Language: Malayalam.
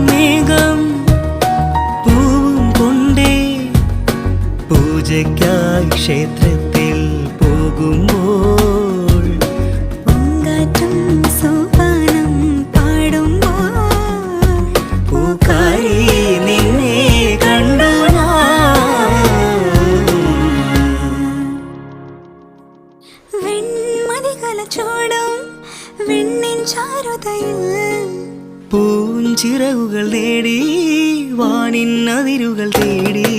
മേഘം പൂവും കൊണ്ടേ പൂജയ്ക്കായി ക്ഷേത്രത്തിൽ പോകുമ്പോൾ പൂങ്കാറ്റും സോപാനം പാടുമ്പോൾ പൂക്കാരി നിന്നെ കണ്ടു വെൺമതികല ചൂടും വെണ്ണിൻ ചാരുതയിൽ പൂഞ്ചിറകുകൾ നേടി വാനിൻ അതിരുകൾ തേടി